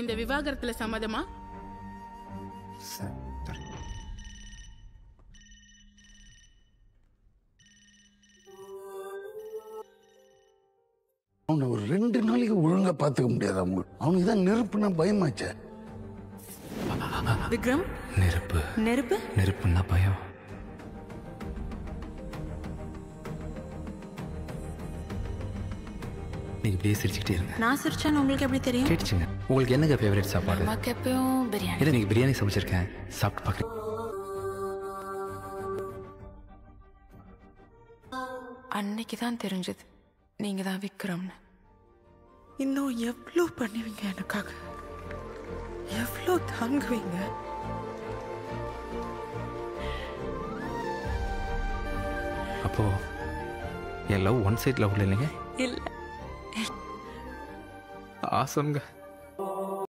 இந்த விவாகரத்துல சம்மதமா? அவனை ஒரு 2 நாளைக்கு ஒழுங்கா பாத்துக்க முடியாது. அவனுக்கு தான் நெருப்புனா பயமாச்சே. விக்ரம், நெருப்பு நெருப்பு நெருப்புன்னா பயம். நீங்க இப்படியே சிரிச்சுக்கிட்டே இருங்க. நான் சிரிச்சான்னு உங்களுக்கு எப்படி தெரியும்? கேட்டுச்சுங்க. உங்களுக்கு என்னங்க ஃபேவரட் சாப்பாடு? நமக்கு எப்பயும் பிரியாணி. இல்லை, நீங்க பிரியாணி சமைச்சிருக்கேன், சாப்பிட்டு பார்க்குறேன். அன்னைக்கு தான் தெரிஞ்சது நீங்க தான் விக்ரம்னு. இன்னும் எவ்வளோ பண்ணுவீங்க எனக்காக? எவ்வளோ தாங்குவீங்க? அப்போ என் லவ் ஒன் சைட் லவ் இல்லைங்க. இல்லை, ஆசம்ங்க.